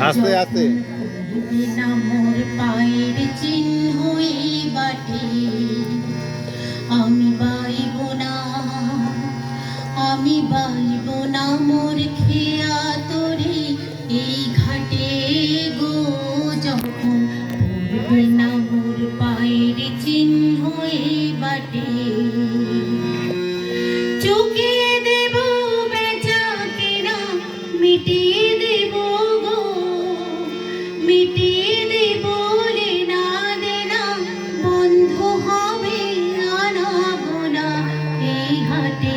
আস্তে আস্তে না মোর পায়ের চিহ্ন এই বাটে আমি বাইব না মোর খেয়া তোরে এই ঘাটে গো যখন পড়বে না মোর পায়ের চিহ্ন এই বাটে চুকিয়ে দেব বেচা কেনা মিটিয়ে দেব গো মিটিয়ে দেব লেনা দেনা বন্ধ হবে আনা গোনা এই হাটে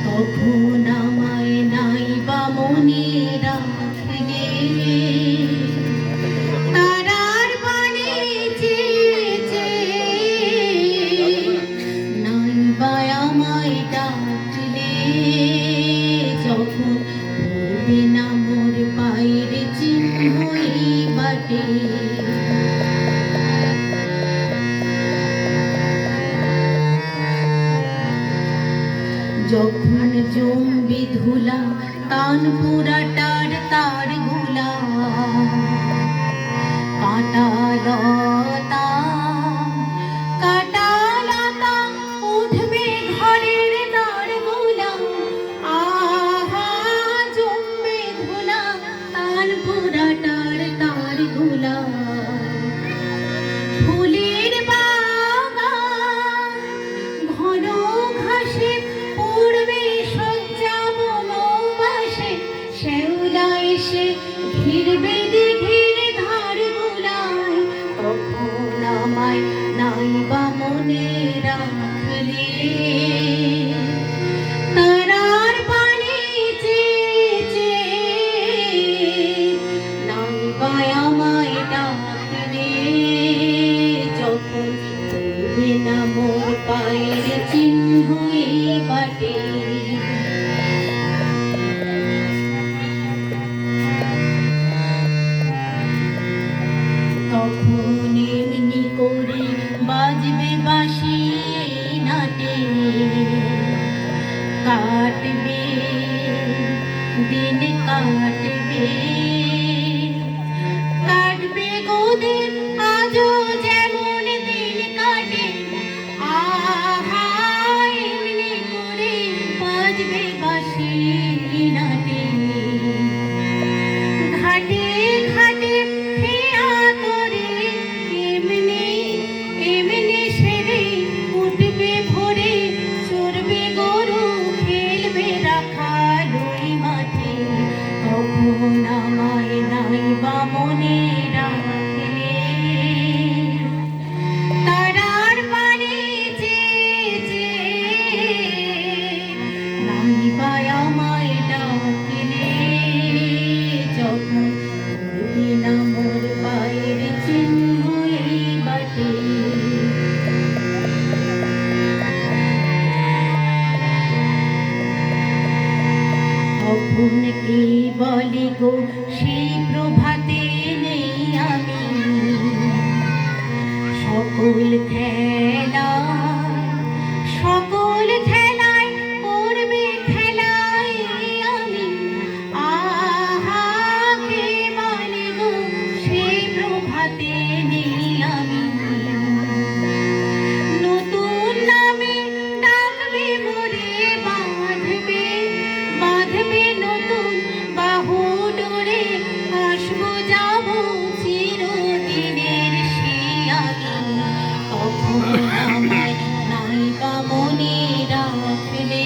কখন আমায় নাই বা মনে রাখলে তারার বাণী চেয়েছে নাই বা আমায় ডাকলে যখন পড়বে না মোর পায়ের চিহ্ন এই বাটে যখন জম্বি ধুলা তানপুরাটার তার গুলা কাঁটালতা কাঁটালতা উঠবে ঘরের দ্বার গুলা আহা জম্বি ধুলা তানপুরাটার তার গুলা ফুলের বাগান ঘন ঘাসে পড়বে সজ্জা বনবাসে শ্যাওলা এসে ঘিরবে দিঘির ধার গুলায় তখন আমায় নাই বা মনে রাখলে তারার পানি চেয়েছে নাই বা আমায় ডাকলে যখন পড়বে না মোর পায়ের চিহ্ন এই বাটে তখন এমনি করে বাজবে বাঁশি এই নাটে কাটবে দিন কাটবে কাটবে গোদের আজও যেমন দিন কাটে আহা এমনি করে বাজবে বাঁশি নাটে ঘাটে ঘাটে খেয়া তোরে এমনি এমনি সেরে উঠবে ভোরে চড়বে গরু খেলবে রাখাল ওই মাঠে তখন আমায় নাই বা মনে রাখলে তারার বাণী চেয়েছে নাই বা আমায় ডাকলে যখন পড়বে না মোর পায়ের চিহ্ন এই বাটে তখন কে বলে গো সেই প্রভাতে নেই আমি সকল খেলায় করবে খেলায় আমি আহা কে বলে গো সেই প্রভাতে নেই আমি নতুন নামে ডাকবে মোরে বাঁধবে নতুন বাহু ডোরে আসবো যাবো চিরদিনের শিয়ালি তখন আমায় নাই বা মনে রাখলে